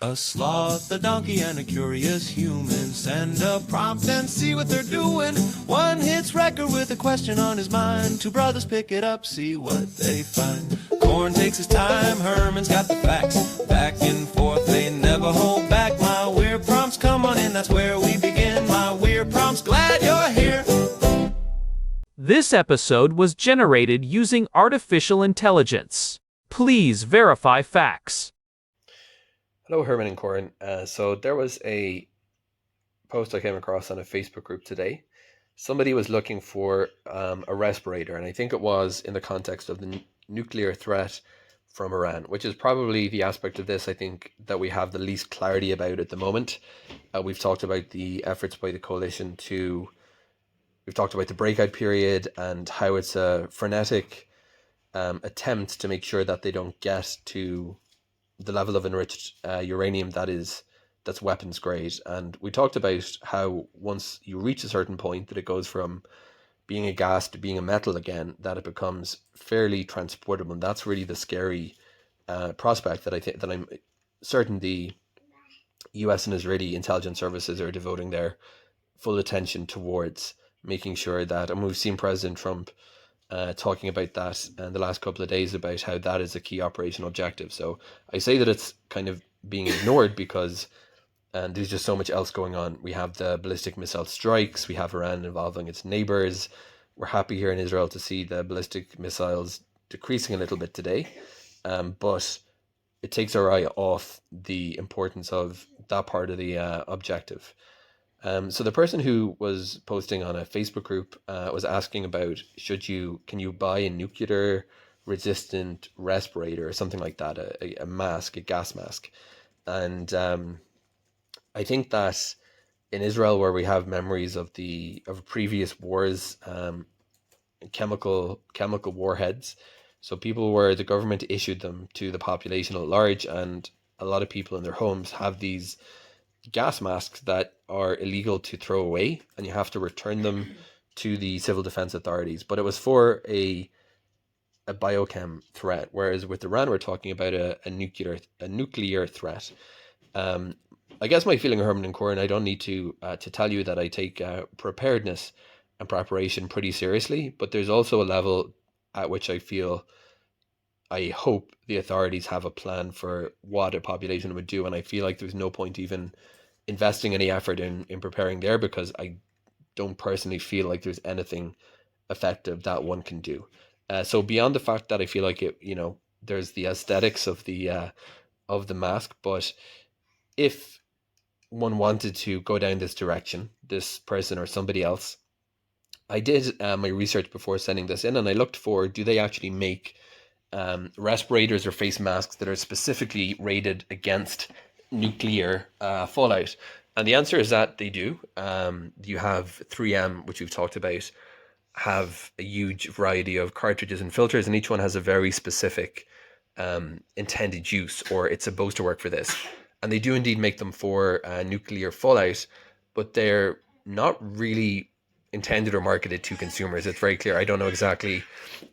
A sloth, a donkey, and a curious human. Send a prompt and see what they're doing. One hits record with a question on his mind. Two brothers pick it up, see what they find. Corn takes his time, Herman's got the facts. Back and forth, they never hold back. My weird prompts, come on in, that's where we begin. My weird prompts, glad you're here. This episode was generated using artificial intelligence. Please verify facts. Hello, Herman and Corin. So there was a post I came across on a Facebook group today. Somebody was looking for a respirator, and I think it was in the context of the nuclear threat from Iran, which is probably the aspect of this I think that we have the least clarity about at the moment. We've talked about the efforts by the coalition we've talked about the breakout period and how it's a frenetic attempt to make sure that they don't get to the level of enriched uranium that's weapons grade. And we talked about how once you reach a certain point that it goes from being a gas to being a metal again, that it becomes fairly transportable. And that's really the scary prospect that I'm certain the US and Israeli intelligence services are devoting their full attention towards making sure that, and we've seen President Trump talking about that in the last couple of days about how that is a key operational objective. So I say that it's kind of being ignored because there's just so much else going on. We have the ballistic missile strikes, we have Iran involving its neighbors. We're happy here in Israel to see the ballistic missiles decreasing a little bit today, but it takes our eye off the importance of that part of the objective. So the person who was posting on a Facebook group was asking about can you buy a nuclear resistant respirator or something like that, a mask, a gas mask. And I think that in Israel, where we have memories of previous wars, chemical warheads, so the government issued them to the population at large, and a lot of people in their homes have these gas masks that are illegal to throw away, and you have to return them to the civil defense authorities. But it was for a biochem threat, whereas with Iran we're talking about a nuclear threat. I guess my feeling, Herman and Corin, I don't need to tell you that I take preparedness and preparation pretty seriously, but there's also a level at which I hope the authorities have a plan for what a population would do, and I feel like there's no point even investing any effort in preparing there, because I don't personally feel like there's anything effective that one can do. So beyond the fact that I feel like there's the aesthetics of the mask, but if one wanted to go down this direction, this person or somebody else, I did my research before sending this in, and I looked for, do they actually make respirators or face masks that are specifically rated against nuclear fallout? And the answer is that they do. You have 3M, which we've talked about, have a huge variety of cartridges and filters, and each one has a very specific intended use, or it's supposed to work for this. And they do indeed make them for nuclear fallout, but they're not really intended or marketed to consumers. It's very clear. I don't know exactly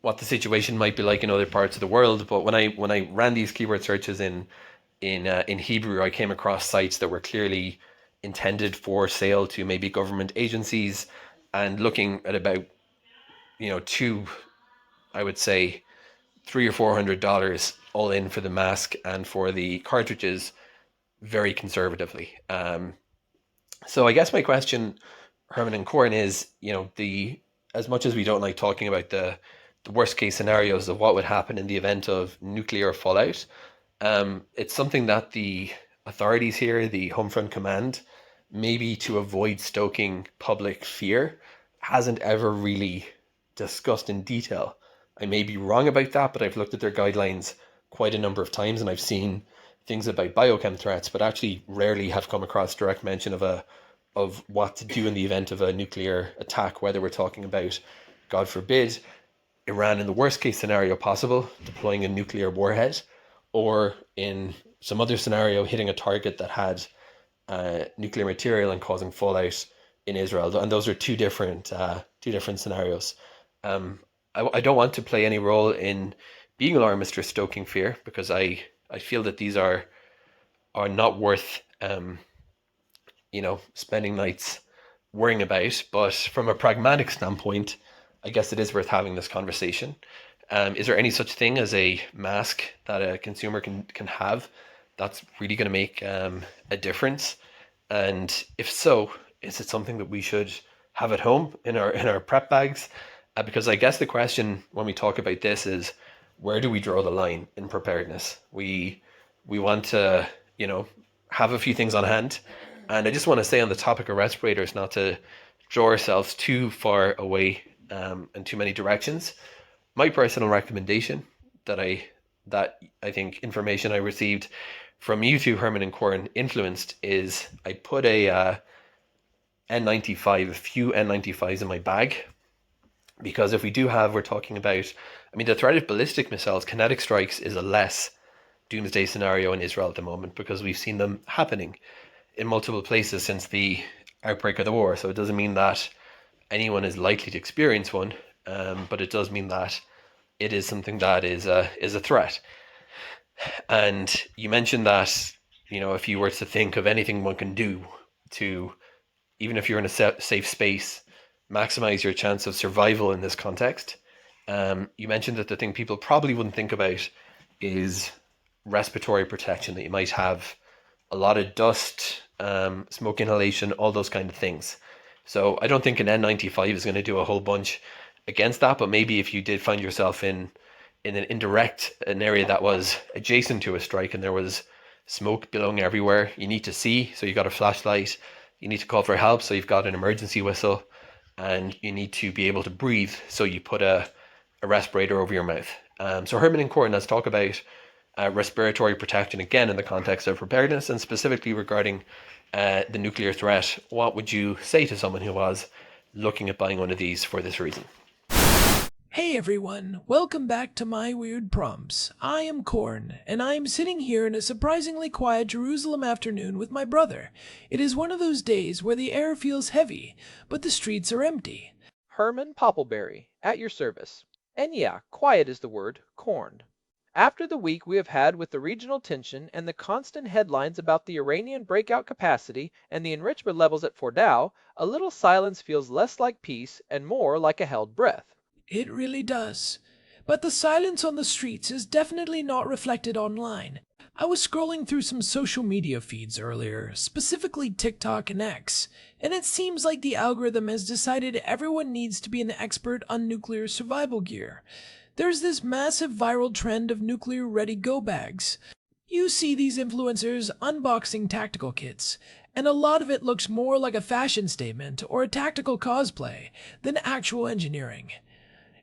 what the situation might be like in other parts of the world, but when I ran these keyword searches in Hebrew, I came across sites that were clearly intended for sale to maybe government agencies, and looking at about I would say $300 or $400 all in for the mask and for the cartridges, very conservatively. So I guess my question, Herman and Corin, is, as much as we don't like talking about the worst case scenarios of what would happen in the event of nuclear fallout, it's something that the authorities here, the Homefront Command, maybe to avoid stoking public fear, hasn't ever really discussed in detail. I may be wrong about that, but I've looked at their guidelines quite a number of times, and I've seen things about biochem threats, but actually rarely have come across direct mention of what to do in the event of a nuclear attack, whether we're talking about, God forbid, Iran in the worst case scenario possible, deploying a nuclear warhead, or in some other scenario, hitting a target that had nuclear material and causing fallout in Israel. And those are two different scenarios. I don't want to play any role in being alarmist or stoking fear, because I feel that these are are not worth spending nights worrying about. But from a pragmatic standpoint, I guess it is worth having this conversation. Is there any such thing as a mask that a consumer can have that's really going to make a difference? And if so, is it something that we should have at home in our prep bags? Because I guess the question when we talk about this is, where do we draw the line in preparedness? We want to have a few things on hand, and I just want to say on the topic of respirators, not to draw ourselves too far away in too many directions. My personal recommendation that I think information I received from you two, Herman and Corin, influenced is I put a N95, a few N95s in my bag, because if we're talking about, the threat of ballistic missiles, kinetic strikes is a less doomsday scenario in Israel at the moment because we've seen them happening in multiple places since the outbreak of the war. So it doesn't mean that anyone is likely to experience one, but it does mean that it is something that is a threat. And you mentioned that, if you were to think of anything one can do to, even if you're in a safe space, maximize your chance of survival in this context. You mentioned that the thing people probably wouldn't think about is respiratory protection, that you might have a lot of dust, smoke inhalation, all those kind of things. So I don't think an N95 is going to do a whole bunch against that, but maybe if you did find yourself in an area that was adjacent to a strike and there was smoke billowing everywhere, you need to see, so you got a flashlight, you need to call for help, so you've got an emergency whistle, and you need to be able to breathe, so you put a respirator over your mouth. So Herman and Corin, let's talk about respiratory protection again in the context of preparedness, and specifically regarding the nuclear threat. What would you say to someone who was looking at buying one of these for this reason? Hey everyone, welcome back to my weird prompts. I am Corn, and I am sitting here in a surprisingly quiet Jerusalem afternoon with my brother. It is one of those days where the air feels heavy, but the streets are empty. Herman Poppleberry, at your service. And yeah, quiet is the word, corn. After the week we have had with the regional tension and the constant headlines about the Iranian breakout capacity and the enrichment levels at Fordow, a little silence feels less like peace and more like a held breath. It really does. But the silence on the streets is definitely not reflected online. I was scrolling through some social media feeds earlier, specifically TikTok and X, and it seems like the algorithm has decided everyone needs to be an expert on nuclear survival gear. There's this massive viral trend of nuclear-ready go bags. You see these influencers unboxing tactical kits, and a lot of it looks more like a fashion statement or a tactical cosplay than actual engineering.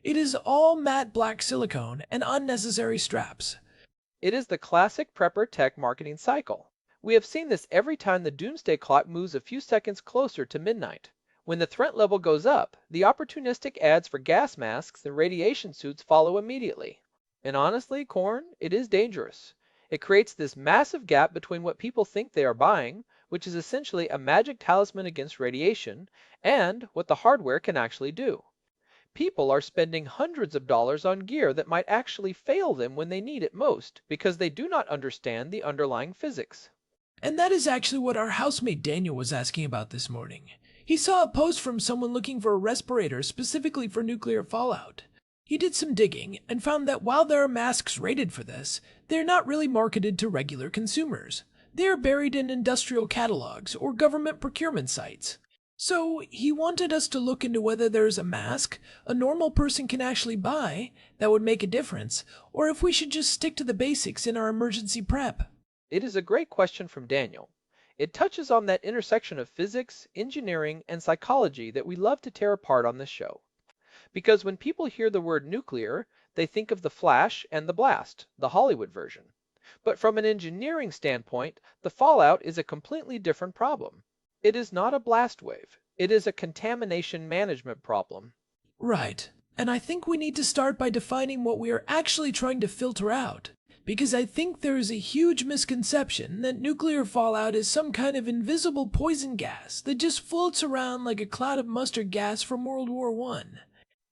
It is all matte black silicone and unnecessary straps. It is the classic prepper tech marketing cycle. We have seen this every time the doomsday clock moves a few seconds closer to midnight. When the threat level goes up, the opportunistic ads for gas masks and radiation suits follow immediately. And honestly, Corn, it is dangerous. It creates this massive gap between what people think they are buying, which is essentially a magic talisman against radiation, and what the hardware can actually do. People are spending hundreds of dollars on gear that might actually fail them when they need it most, because they do not understand the underlying physics. And that is actually what our housemate Daniel was asking about this morning. He saw a post from someone looking for a respirator specifically for nuclear fallout. He did some digging and found that while there are masks rated for this, they're not really marketed to regular consumers. They are buried in industrial catalogs or government procurement sites. So he wanted us to look into whether there's a mask a normal person can actually buy that would make a difference, or if we should just stick to the basics in our emergency prep. It is a great question from Daniel. It touches on that intersection of physics, engineering, and psychology that we love to tear apart on this show. Because when people hear the word nuclear, they think of the flash and the blast, the Hollywood version. But from an engineering standpoint, the fallout is a completely different problem. It is not a blast wave. It is a contamination management problem. Right. And I think we need to start by defining what we are actually trying to filter out. Because I think there is a huge misconception that nuclear fallout is some kind of invisible poison gas that just floats around like a cloud of mustard gas from World War I.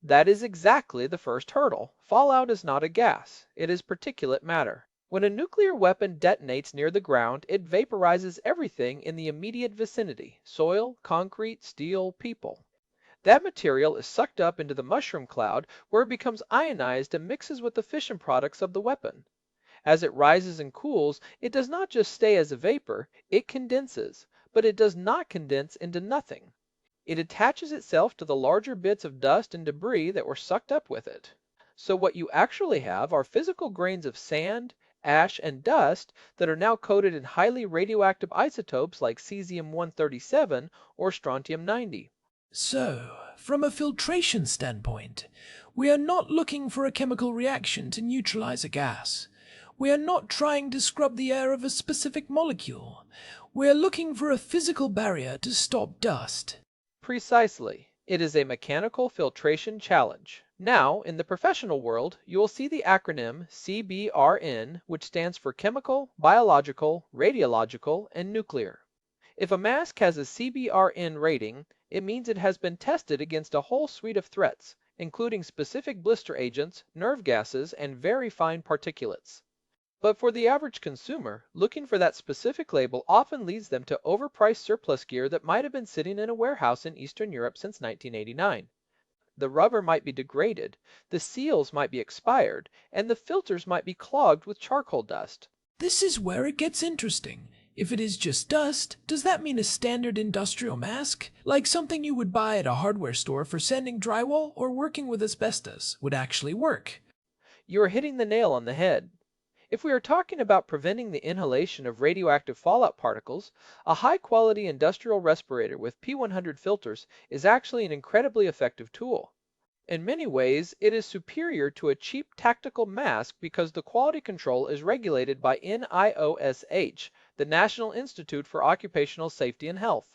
That is exactly the first hurdle. Fallout is not a gas. It is particulate matter. When a nuclear weapon detonates near the ground, it vaporizes everything in the immediate vicinity: soil, concrete, steel, people. That material is sucked up into the mushroom cloud where it becomes ionized and mixes with the fission products of the weapon. As it rises and cools, it does not just stay as a vapor, it condenses, but it does not condense into nothing. It attaches itself to the larger bits of dust and debris that were sucked up with it. So what you actually have are physical grains of sand, ash, and dust that are now coated in highly radioactive isotopes like cesium-137 or strontium-90. So, from a filtration standpoint, we are not looking for a chemical reaction to neutralize a gas. We are not trying to scrub the air of a specific molecule. We are looking for a physical barrier to stop dust. Precisely. It is a mechanical filtration challenge. Now, in the professional world, you will see the acronym CBRN, which stands for chemical, biological, radiological, and nuclear. If a mask has a CBRN rating, it means it has been tested against a whole suite of threats, including specific blister agents, nerve gases, and very fine particulates. But for the average consumer, looking for that specific label often leads them to overpriced surplus gear that might have been sitting in a warehouse in Eastern Europe since 1989. The rubber might be degraded, the seals might be expired, and the filters might be clogged with charcoal dust. This is where it gets interesting. If it is just dust, does that mean a standard industrial mask, like something you would buy at a hardware store for sanding drywall or working with asbestos, would actually work? You are hitting the nail on the head. If we are talking about preventing the inhalation of radioactive fallout particles, a high-quality industrial respirator with P100 filters is actually an incredibly effective tool. In many ways, it is superior to a cheap tactical mask because the quality control is regulated by NIOSH, the National Institute for Occupational Safety and Health.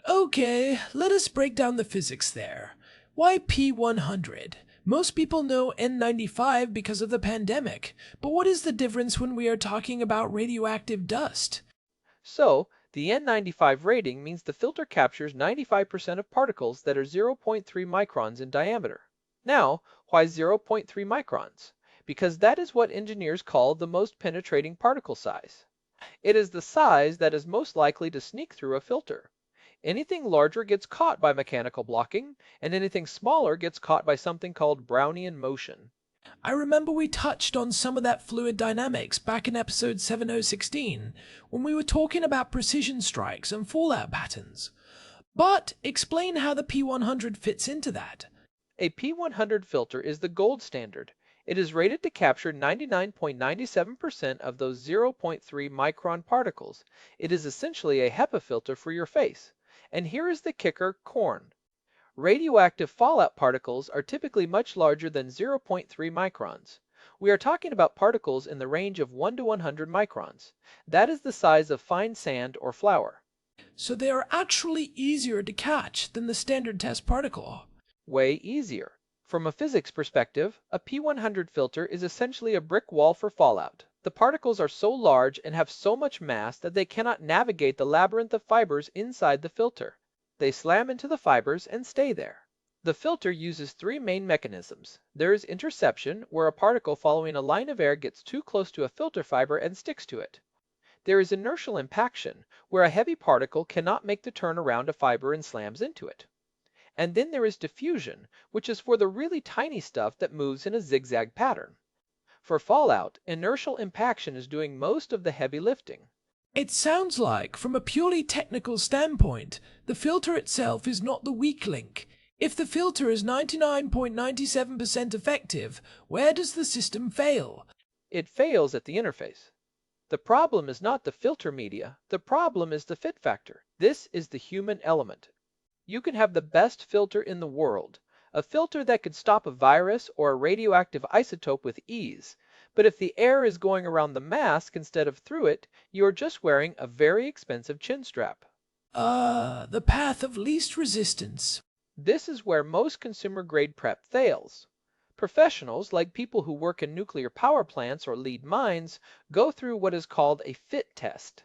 Okay, let us break down the physics there. Why P100? Most people know N95 because of the pandemic, but what is the difference when we are talking about radioactive dust? So, the N95 rating means the filter captures 95% of particles that are 0.3 microns in diameter. Now, why 0.3 microns? Because that is what engineers call the most penetrating particle size. It is the size that is most likely to sneak through a filter. Anything larger gets caught by mechanical blocking, and anything smaller gets caught by something called Brownian motion. I remember we touched on some of that fluid dynamics back in episode 7016, when we were talking about precision strikes and fallout patterns. But explain how the P100 fits into that. A P100 filter is the gold standard. It is rated to capture 99.97% of those 0.3 micron particles. It is essentially a HEPA filter for your face. And here is the kicker: corn. Radioactive fallout particles are typically much larger than 0.3 microns. We are talking about particles in the range of 1 to 100 microns. That is the size of fine sand or flour. So they are actually easier to catch than the standard test particle. Way easier. From a physics perspective, a P100 filter is essentially a brick wall for fallout. The particles are so large and have so much mass that they cannot navigate the labyrinth of fibers inside the filter. They slam into the fibers and stay there. The filter uses three main mechanisms. There is interception, where a particle following a line of air gets too close to a filter fiber and sticks to it. There is inertial impaction, where a heavy particle cannot make the turn around a fiber and slams into it. And then there is diffusion, which is for the really tiny stuff that moves in a zigzag pattern. For fallout, inertial impaction is doing most of the heavy lifting. It sounds like, from a purely technical standpoint, the filter itself is not the weak link. If the filter is 99.97% effective, where does the system fail? It fails at the interface. The problem is not the filter media, the problem is the fit factor. This is the human element. You can have the best filter in the world, a filter that could stop a virus or a radioactive isotope with ease, but if the air is going around the mask instead of through it, you are just wearing a very expensive chin strap. The path of least resistance. This is where most consumer-grade prep fails. Professionals, like people who work in nuclear power plants or lead mines, go through what is called a fit test.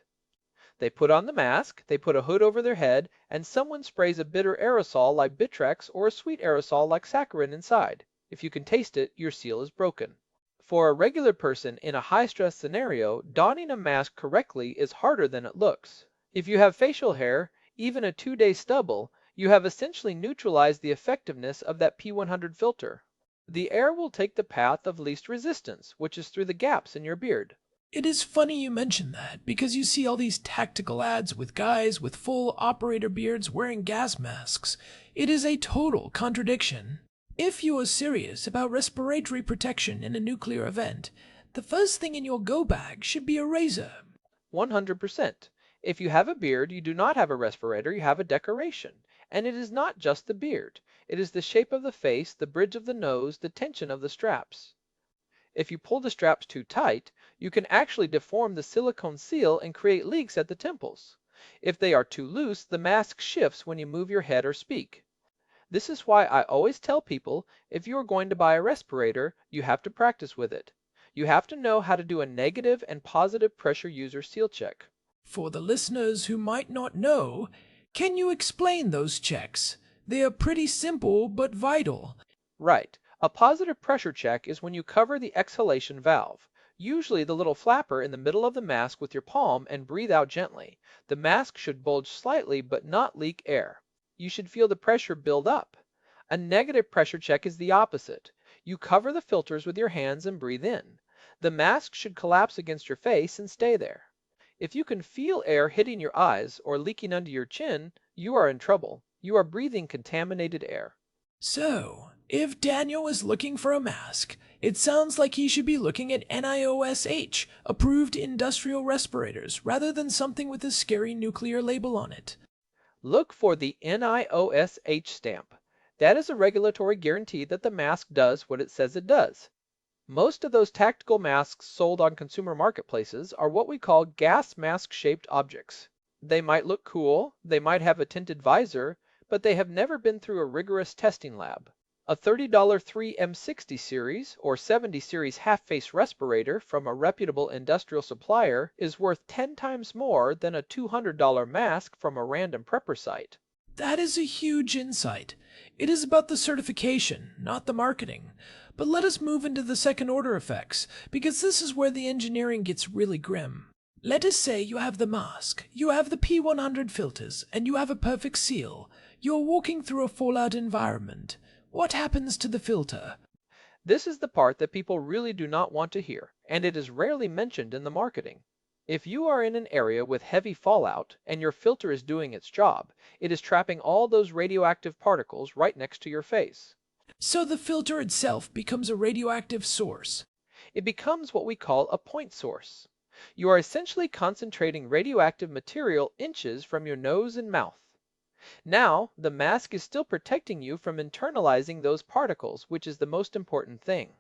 They put on the mask, they put a hood over their head, and someone sprays a bitter aerosol like Bitrex or a sweet aerosol like saccharin inside. If you can taste it, your seal is broken. For a regular person in a high-stress scenario, donning a mask correctly is harder than it looks. If you have facial hair, even a 2-day stubble, you have essentially neutralized the effectiveness of that P100 filter. The air will take the path of least resistance, which is through the gaps in your beard. It is funny you mention that, because you see all these tactical ads with guys with full operator beards wearing gas masks. It is a total contradiction. If you are serious about respiratory protection in a nuclear event, the first thing in your go bag should be a razor. 100%. If you have a beard, you do not have a respirator, you have a decoration. And it is not just the beard. It is the shape of the face, the bridge of the nose, the tension of the straps. If you pull the straps too tight, you can actually deform the silicone seal and create leaks at the temples. If they are too loose, the mask shifts when you move your head or speak. This is why I always tell people, if you are going to buy a respirator, you have to practice with it. You have to know how to do a negative and positive pressure user seal check. For the listeners who might not know, can you explain those checks? They are pretty simple but vital. Right. A positive pressure check is when you cover the exhalation valve, usually the little flapper in the middle of the mask with your palm, and breathe out gently. The mask should bulge slightly but not leak air. You should feel the pressure build up. A negative pressure check is the opposite. You cover the filters with your hands and breathe in. The mask should collapse against your face and stay there. If you can feel air hitting your eyes or leaking under your chin, you are in trouble. You are breathing contaminated air. So, if Daniel is looking for a mask, it sounds like he should be looking at NIOSH, approved industrial respirators, rather than something with a scary nuclear label on it. Look for the NIOSH stamp. That is a regulatory guarantee that the mask does what it says it does. Most of those tactical masks sold on consumer marketplaces are what we call gas mask-shaped objects. They might look cool, they might have a tinted visor, but they have never been through a rigorous testing lab. A $30 3M60 series or 70 series half-face respirator from a reputable industrial supplier is worth 10 times more than a $200 mask from a random prepper site. That is a huge insight. It is about the certification, not the marketing. But let us move into the second-order effects, because this is where the engineering gets really grim. Let us say you have the mask, you have the P100 filters, and you have a perfect seal. You are walking through a fallout environment. What happens to the filter? This is the part that people really do not want to hear, and it is rarely mentioned in the marketing. If you are in an area with heavy fallout and your filter is doing its job, it is trapping all those radioactive particles right next to your face. So the filter itself becomes a radioactive source. It becomes what we call a point source. You are essentially concentrating radioactive material inches from your nose and mouth. Now, the mask is still protecting you from internalizing those particles, which is the most important thing.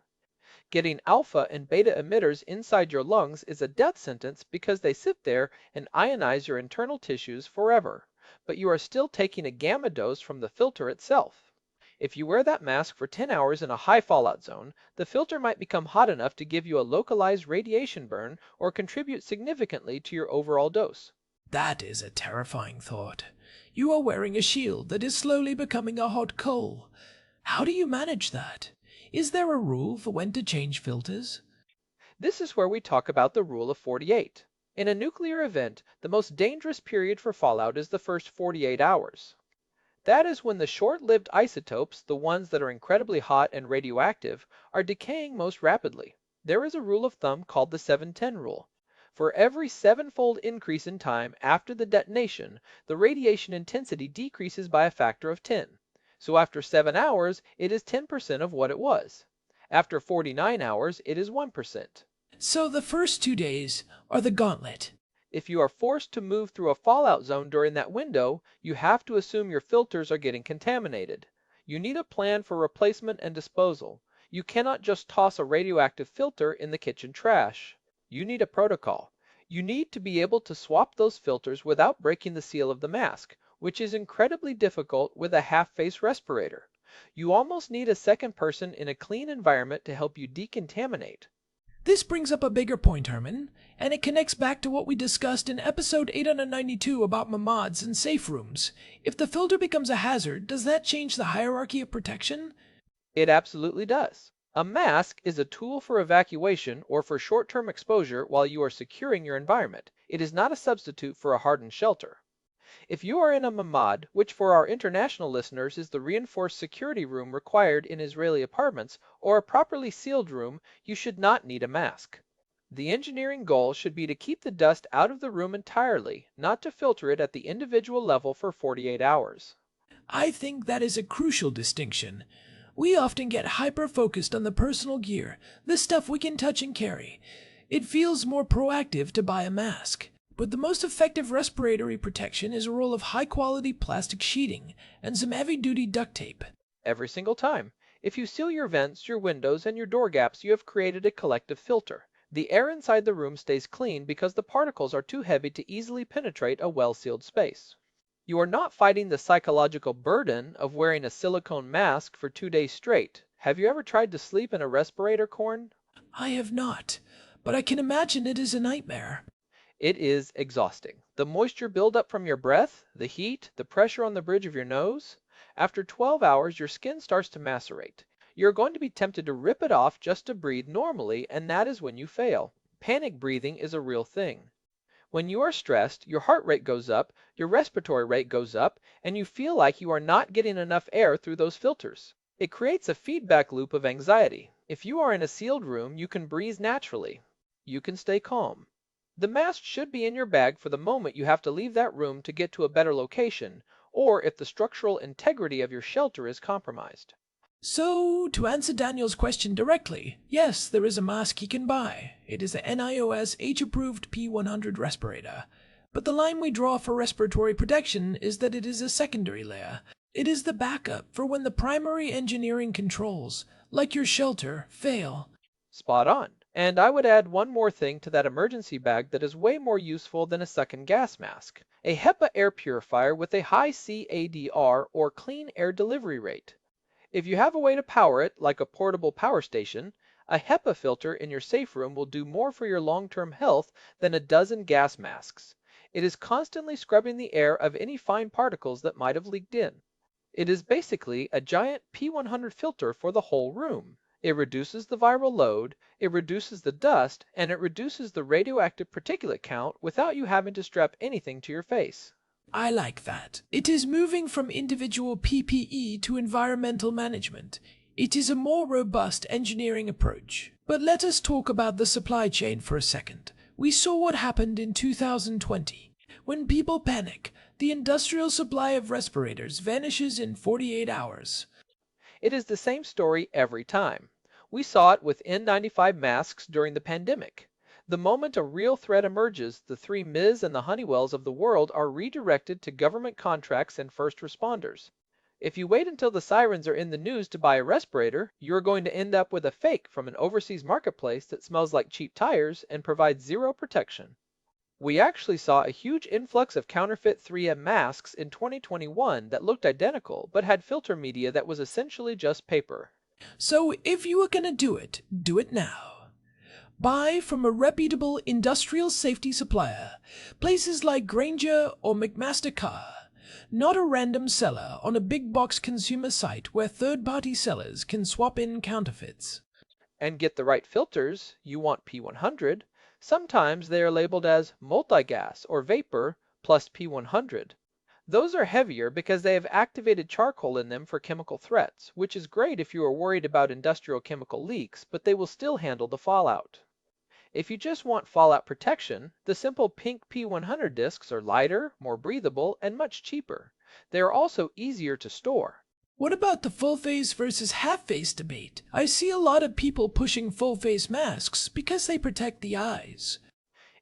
Getting alpha and beta emitters inside your lungs is a death sentence because they sit there and ionize your internal tissues forever, but you are still taking a gamma dose from the filter itself. If you wear that mask for 10 hours in a high fallout zone, the filter might become hot enough to give you a localized radiation burn or contribute significantly to your overall dose. That is a terrifying thought. You are wearing a shield that is slowly becoming a hot coal. How do you manage that? Is there a rule for when to change filters? This is where we talk about the Rule of 48. In a nuclear event, the most dangerous period for fallout is the first 48 hours. That is when the short-lived isotopes, the ones that are incredibly hot and radioactive, are decaying most rapidly. There is a rule of thumb called the 7-10 rule. For every 7-fold increase in time after the detonation, the radiation intensity decreases by a factor of 10. So after 7 hours, it is 10% of what it was. After 49 hours, it is 1%. So the first 2 days are the gauntlet. If you are forced to move through a fallout zone during that window, you have to assume your filters are getting contaminated. You need a plan for replacement and disposal. You cannot just toss a radioactive filter in the kitchen trash. You need a protocol. You need to be able to swap those filters without breaking the seal of the mask, which is incredibly difficult with a half-face respirator. You almost need a second person in a clean environment to help you decontaminate. This brings up a bigger point, Herman, and it connects back to what we discussed in episode 892 about mamads and safe rooms. If the filter becomes a hazard, does that change the hierarchy of protection? It absolutely does. A mask is a tool for evacuation or for short-term exposure while you are securing your environment. It is not a substitute for a hardened shelter. If you are in a mamad, which for our international listeners is the reinforced security room required in Israeli apartments, or a properly sealed room, you should not need a mask. The engineering goal should be to keep the dust out of the room entirely, not to filter it at the individual level for 48 hours. I think that is a crucial distinction. We often get hyper-focused on the personal gear, the stuff we can touch and carry. It feels more proactive to buy a mask. But the most effective respiratory protection is a roll of high-quality plastic sheeting and some heavy-duty duct tape. Every single time. If you seal your vents, your windows, and your door gaps, you have created a collective filter. The air inside the room stays clean because the particles are too heavy to easily penetrate a well-sealed space. You are not fighting the psychological burden of wearing a silicone mask for 2 days straight. Have you ever tried to sleep in a respirator, Corn? I have not, but I can imagine it is a nightmare. It is exhausting. The moisture buildup from your breath, the heat, the pressure on the bridge of your nose. After 12 hours, your skin starts to macerate. You're going to be tempted to rip it off just to breathe normally, and that is when you fail. Panic breathing is a real thing. When you are stressed, your heart rate goes up, your respiratory rate goes up, and you feel like you are not getting enough air through those filters. It creates a feedback loop of anxiety. If you are in a sealed room, you can breathe naturally. You can stay calm. The mask should be in your bag for the moment you have to leave that room to get to a better location, or if the structural integrity of your shelter is compromised. So, to answer Daniel's question directly, yes, there is a mask he can buy. It is the NIOS age-approved P100 respirator. But the line we draw for respiratory protection is that it is a secondary layer. It is the backup for when the primary engineering controls, like your shelter, fail. Spot on. And I would add one more thing to that emergency bag that is way more useful than a second gas mask. A HEPA air purifier with a high CADR or clean air delivery rate. If you have a way to power it, like a portable power station, a HEPA filter in your safe room will do more for your long-term health than a dozen gas masks. It is constantly scrubbing the air of any fine particles that might have leaked in. It is basically a giant P100 filter for the whole room. It reduces the viral load, it reduces the dust, and it reduces the radioactive particulate count without you having to strap anything to your face. I like that. It is moving from individual PPE to environmental management. It is a more robust engineering approach. But let us talk about the supply chain for a second. We saw what happened in 2020. When people panic, the industrial supply of respirators vanishes in 48 hours. It is the same story every time. We saw it with N95 masks during the pandemic. The moment a real threat emerges, the 3 Ms and the Honeywells of the world are redirected to government contracts and first responders. If you wait until the sirens are in the news to buy a respirator, you're going to end up with a fake from an overseas marketplace that smells like cheap tires and provides zero protection. We actually saw a huge influx of counterfeit 3M masks in 2021 that looked identical but had filter media that was essentially just paper. So if you are gonna do it now. Buy from a reputable industrial safety supplier, places like Grainger or McMaster Carr, not a random seller on a big box consumer site where third-party sellers can swap in counterfeits. And get the right filters, you want P100. Sometimes they are labeled as multi-gas or vapor plus P100. Those are heavier because they have activated charcoal in them for chemical threats, which is great if you are worried about industrial chemical leaks, but they will still handle the fallout. If you just want fallout protection, the simple pink P100 discs are lighter, more breathable, and much cheaper. They are also easier to store. What about the full-face versus half-face debate? I see a lot of people pushing full-face masks because they protect the eyes.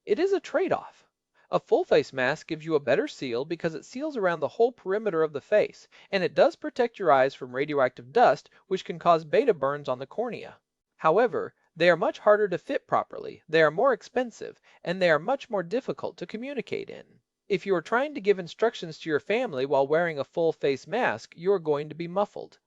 It is a trade-off. A full-face mask gives you a better seal because it seals around the whole perimeter of the face, and it does protect your eyes from radioactive dust, which can cause beta burns on the cornea. However, they are much harder to fit properly, they are more expensive, and they are much more difficult to communicate in. If you are trying to give instructions to your family while wearing a full-face mask, you are going to be muffled.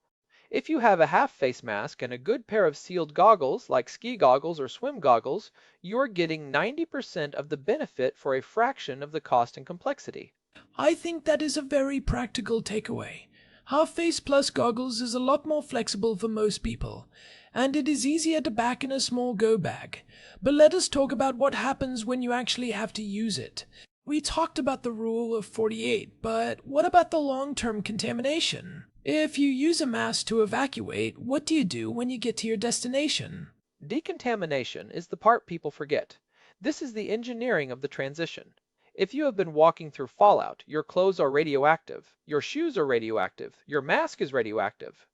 If you have a half-face mask and a good pair of sealed goggles, like ski goggles or swim goggles, you are getting 90% of the benefit for a fraction of the cost and complexity. I think that is a very practical takeaway. Half-face plus goggles is a lot more flexible for most people, and it is easier to pack in a small go bag. But let us talk about what happens when you actually have to use it. We talked about the rule of 48, but what about the long-term contamination? If you use a mask to evacuate, what do you do when you get to your destination? Decontamination is the part people forget. This is the engineering of the transition. If you have been walking through fallout, your clothes are radioactive, your shoes are radioactive, your mask is radioactive.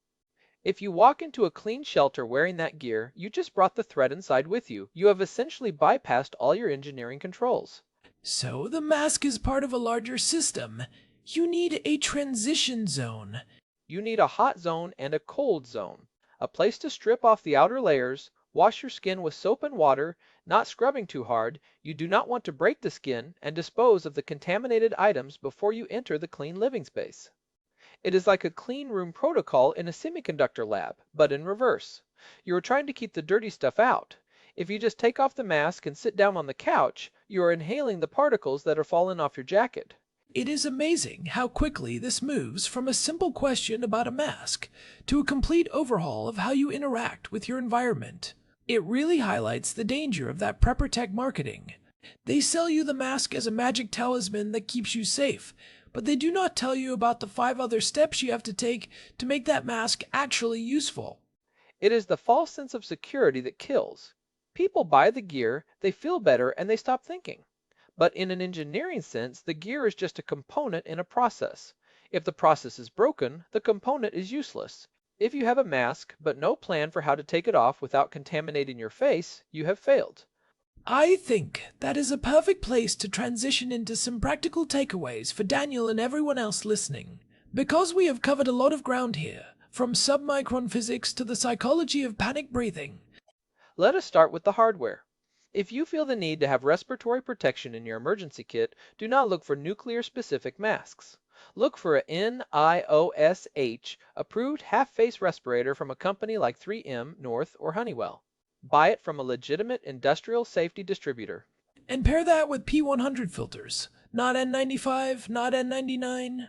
If you walk into a clean shelter wearing that gear, you just brought the threat inside with you. You have essentially bypassed all your engineering controls. So the mask is part of a larger system. You need a transition zone. You need a hot zone and a cold zone. A place to strip off the outer layers, wash your skin with soap and water, not scrubbing too hard. You do not want to break the skin and dispose of the contaminated items before you enter the clean living space. It is like a clean room protocol in a semiconductor lab, but in reverse. You are trying to keep the dirty stuff out. If you just take off the mask and sit down on the couch, you are inhaling the particles that are falling off your jacket. It is amazing how quickly this moves from a simple question about a mask to a complete overhaul of how you interact with your environment. It really highlights the danger of that prepper tech marketing. They sell you the mask as a magic talisman that keeps you safe, but they do not tell you about the 5 other steps you have to take to make that mask actually useful. It is the false sense of security that kills. People buy the gear, they feel better, and they stop thinking. But in an engineering sense, the gear is just a component in a process. If the process is broken, the component is useless. If you have a mask, but no plan for how to take it off without contaminating your face, you have failed. I think that is a perfect place to transition into some practical takeaways for Daniel and everyone else listening. Because we have covered a lot of ground here, from submicron physics to the psychology of panic breathing. Let us start with the hardware. If you feel the need to have respiratory protection in your emergency kit, do not look for nuclear-specific masks. Look for a NIOSH approved half-face respirator from a company like 3M, North, or Honeywell. Buy it from a legitimate industrial safety distributor. And pair that with P100 filters. Not N95, not N99.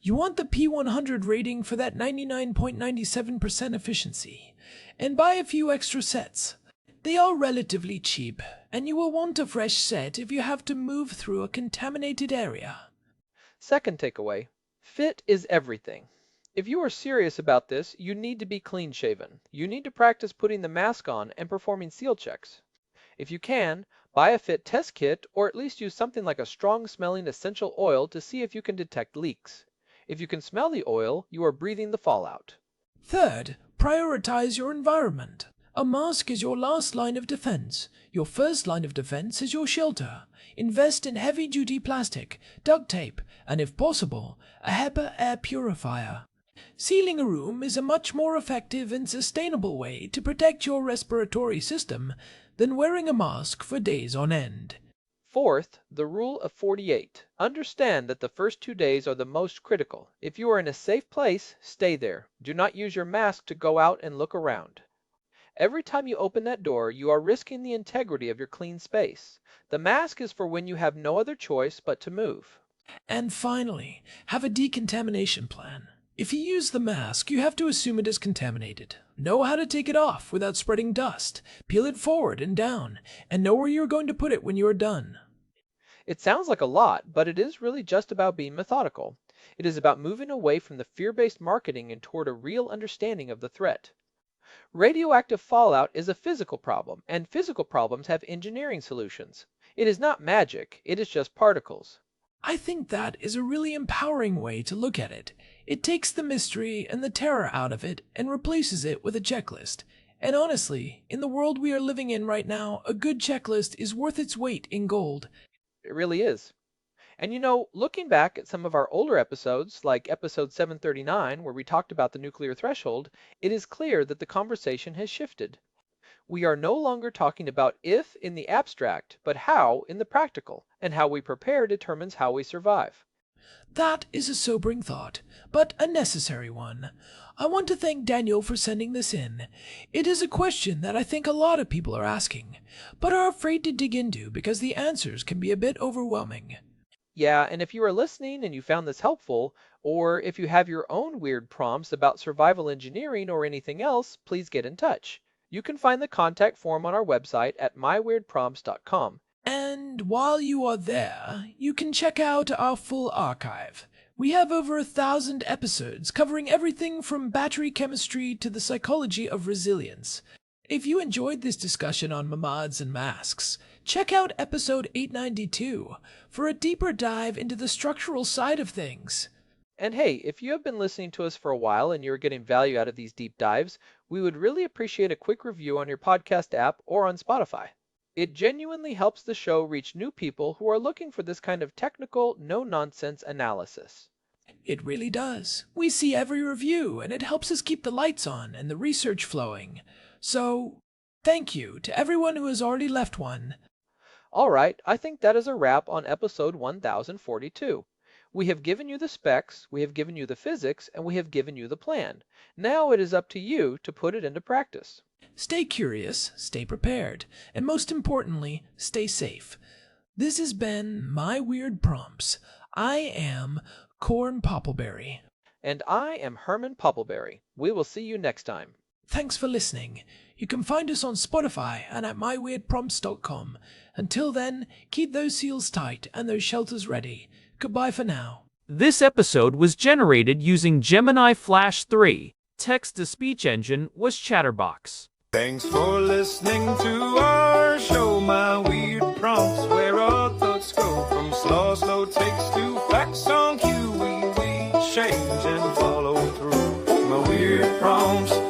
You want the P100 rating for that 99.97% efficiency. And buy a few extra sets. They are relatively cheap, and you will want a fresh set if you have to move through a contaminated area. Second takeaway, fit is everything. If you are serious about this, you need to be clean-shaven. You need to practice putting the mask on and performing seal checks. If you can, buy a fit test kit or at least use something like a strong-smelling essential oil to see if you can detect leaks. If you can smell the oil, you are breathing the fallout. Third, prioritize your environment. A mask is your last line of defense. Your first line of defense is your shelter. Invest in heavy-duty plastic, duct tape, and if possible, a HEPA air purifier. Sealing a room is a much more effective and sustainable way to protect your respiratory system than wearing a mask for days on end. Fourth, the rule of 48. Understand that the first 2 days are the most critical. If you are in a safe place, stay there. Do not use your mask to go out and look around. Every time you open that door, you are risking the integrity of your clean space. The mask is for when you have no other choice but to move. And finally, have a decontamination plan. If you use the mask, you have to assume it is contaminated. Know how to take it off without spreading dust, peel it forward and down, and know where you are going to put it when you are done. It sounds like a lot, but it is really just about being methodical. It is about moving away from the fear-based marketing and toward a real understanding of the threat. Radioactive fallout is a physical problem, and physical problems have engineering solutions. It is not magic, it is just particles. I think that is a really empowering way to look at it. It takes the mystery and the terror out of it and replaces it with a checklist. And honestly, in the world we are living in right now, a good checklist is worth its weight in gold. It really is. And you know, looking back at some of our older episodes, like episode 739, where we talked about the nuclear threshold, it is clear that the conversation has shifted. We are no longer talking about if in the abstract, but how in the practical, and how we prepare determines how we survive. That is a sobering thought, but a necessary one. I want to thank Daniel for sending this in. It is a question that I think a lot of people are asking, but are afraid to dig into because the answers can be a bit overwhelming. Yeah, and if you are listening and you found this helpful, or if you have your own weird prompts about survival engineering or anything else, please get in touch. You can find the contact form on our website at myweirdprompts.com. And while you are there, you can check out our full archive. We have over 1,000 episodes covering everything from battery chemistry to the psychology of resilience. If you enjoyed this discussion on mamads and masks, check out episode 892 for a deeper dive into the structural side of things. And hey, if you have been listening to us for a while and you're getting value out of these deep dives, we would really appreciate a quick review on your podcast app or on Spotify. It genuinely helps the show reach new people who are looking for this kind of technical, no-nonsense analysis. It really does. We see every review, and it helps us keep the lights on and the research flowing. So, thank you to everyone who has already left one. All right, I think that is a wrap on episode 1042. We have given you the specs, we have given you the physics, and we have given you the plan. Now it is up to you to put it into practice. Stay curious, stay prepared, and most importantly, stay safe. This has been My Weird Prompts. I am Corn Poppleberry. And I am Herman Poppleberry. We will see you next time. Thanks for listening. You can find us on Spotify and at myweirdprompts.com. Until then, keep those seals tight and those shelters ready. Goodbye for now. This episode was generated using Gemini Flash 3. Text-to-speech engine was Chatterbox. Thanks for listening to our show, My Weird Prompts, where our thoughts go from slow takes to facts on cue. We change and follow through. My Weird Prompts.